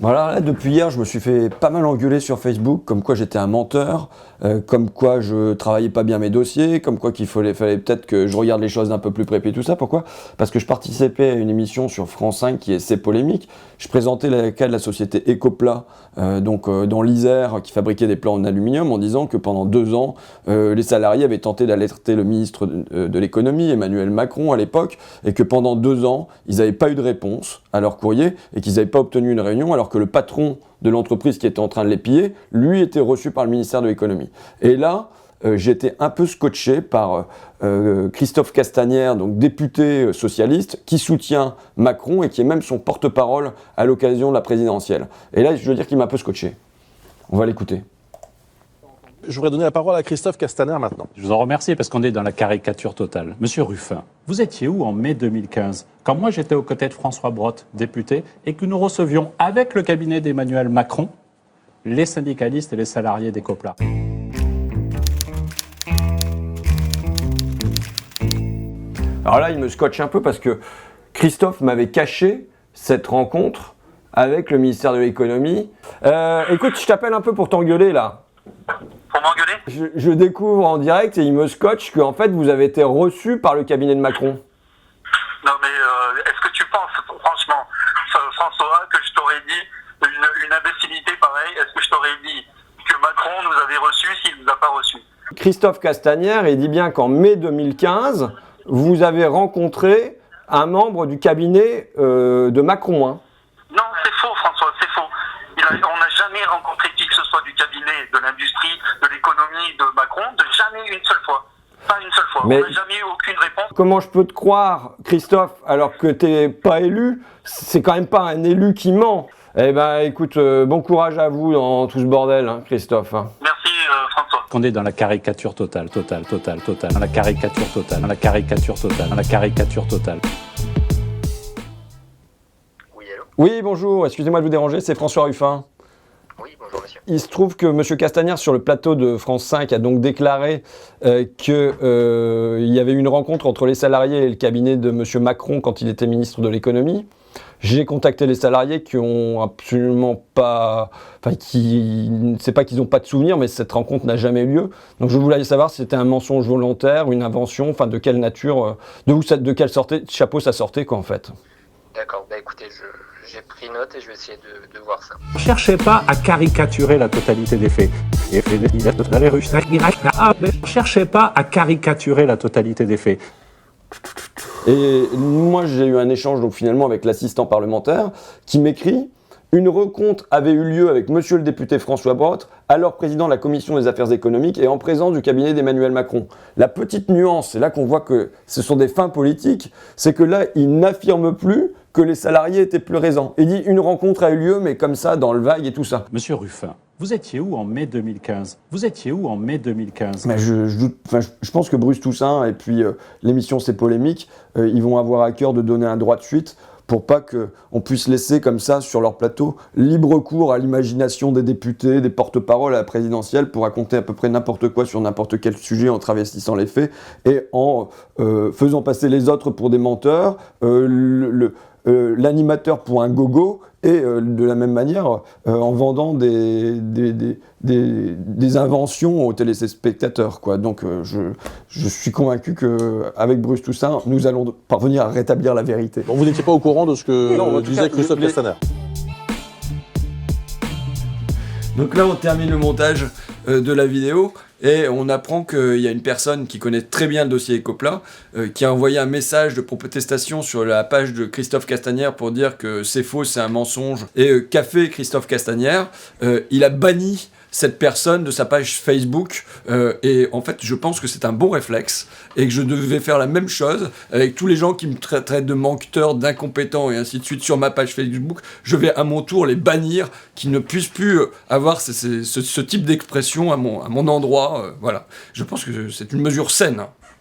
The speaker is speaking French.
Voilà, là, depuis hier, je me suis fait pas mal engueuler sur Facebook, comme quoi j'étais un menteur, comme quoi je travaillais pas bien mes dossiers, comme quoi fallait peut-être que je regarde les choses d'un peu plus près, et tout ça. Pourquoi? Parce que je participais à une émission sur France 5 qui est C'est polémique. Je présentais le cas de la société Ecopla, dans l'Isère, qui fabriquait des plats en aluminium, en disant que pendant 2 ans, les salariés avaient tenté d'alerter le ministre de l'économie, Emmanuel Macron à l'époque, et que pendant 2 ans, ils n'avaient pas eu de réponse à leur courrier et qu'ils n'avaient pas obtenu une réunion, alors que le patron de l'entreprise qui était en train de les piller, lui, était reçu par le ministère de l'économie. Et là, j'étais un peu scotché par Christophe Castaner, donc député socialiste, qui soutient Macron et qui est même son porte-parole à l'occasion de la présidentielle. Et là, je veux dire qu'il m'a un peu scotché. On va l'écouter. Je voudrais donner la parole à Christophe Castaner maintenant. Je vous en remercie parce qu'on est dans la caricature totale. Monsieur Ruffin, vous étiez où en mai 2015, quand moi j'étais aux côtés de François Brottes, député, et que nous recevions avec le cabinet d'Emmanuel Macron les syndicalistes et les salariés d'Ecopla. Alors là, il me scotche un peu parce que Christophe m'avait caché cette rencontre avec le ministère de l'économie. Écoute, je t'appelle un peu pour t'engueuler là. Pour m'engueuler? Je découvre en direct et il me scotche qu'en fait vous avez été reçu par le cabinet de Macron. Non mais est-ce que tu penses, franchement, François, que je t'aurais dit une imbécilité pareille? Est-ce que je t'aurais dit que Macron nous avait reçus s'il ne nous a pas reçus? Christophe Castaner, il dit bien qu'en mai 2015, vous avez rencontré un membre du cabinet de Macron. Hein. Non, c'est faux François, c'est faux. On n'a jamais rencontré qui que ce soit du cabinet de l'industrie, de l'économie de Macron, jamais une seule fois. Pas une seule fois. Mais on n'a jamais eu aucune réponse. Comment je peux te croire, Christophe, alors que t'es pas élu? C'est quand même pas un élu qui ment. Eh ben écoute, bon courage à vous dans tout ce bordel, hein, Christophe. Merci François. On est dans la caricature totale. Dans la caricature totale. Dans la caricature totale. Dans la caricature totale. Oui, allô? Oui, bonjour, excusez-moi de vous déranger, c'est François Ruffin. Oui, bonjour monsieur. Il se trouve que M. Castaner, sur le plateau de France 5, a donc déclaré qu'il y avait une rencontre entre les salariés et le cabinet de M. Macron quand il était ministre de l'économie. J'ai contacté les salariés qui ont absolument pas... Enfin, c'est pas qu'ils n'ont pas de souvenir, mais cette rencontre n'a jamais eu lieu. Donc je voulais savoir si c'était un mensonge volontaire, une invention, enfin de quelle nature, de quel chapeau ça sortait, quoi, en fait. D'accord, bah écoutez, j'ai pris note et je vais essayer de voir ça. Ne cherchez pas à caricaturer la totalité des faits. Ne cherchez pas à caricaturer la totalité des faits. Et moi, j'ai eu un échange donc finalement avec l'assistant parlementaire qui m'écrit « Une rencontre avait eu lieu avec monsieur le député François Brottes, alors président de la commission des affaires économiques et en présence du cabinet d'Emmanuel Macron. » La petite nuance, c'est là qu'on voit que ce sont des fins politiques, c'est que là, il n'affirme plus que les salariés étaient plus présents. Il dit « Une rencontre a eu lieu, mais comme ça, dans le vague et tout ça. » Monsieur Ruffin, vous étiez où en mai 2015? Vous étiez où en mai 2015? Mais je pense que Bruce Toussaint et puis l'émission C'est polémique, ils vont avoir à cœur de donner un droit de suite pour pas qu'on puisse laisser comme ça sur leur plateau libre cours à l'imagination des députés, des porte-paroles à la présidentielle pour raconter à peu près n'importe quoi sur n'importe quel sujet en travestissant les faits et en faisant passer les autres pour des menteurs, l'animateur pour un gogo et de la même manière en vendant des inventions aux téléspectateurs, quoi. Donc je suis convaincu qu'avec Bruce Toussaint, nous allons parvenir à rétablir la vérité. Bon, vous n'étiez pas au courant de ce que disait Christophe Castaner. Donc là, on termine le montage de la vidéo et on apprend qu'il y a une personne qui connaît très bien le dossier Ecopla qui a envoyé un message de protestation sur la page de Christophe Castaner pour dire que c'est faux, c'est un mensonge. Et qu'a fait Christophe Castaner? Il a banni cette personne de sa page Facebook et en fait je pense que c'est un bon réflexe et que je devais faire la même chose avec tous les gens qui me traitent de menteur, d'incompétent et ainsi de suite sur ma page Facebook. Je vais à mon tour les bannir, qu'ils ne puissent plus avoir ce type d'expression à mon endroit. Voilà, je pense que c'est une mesure saine.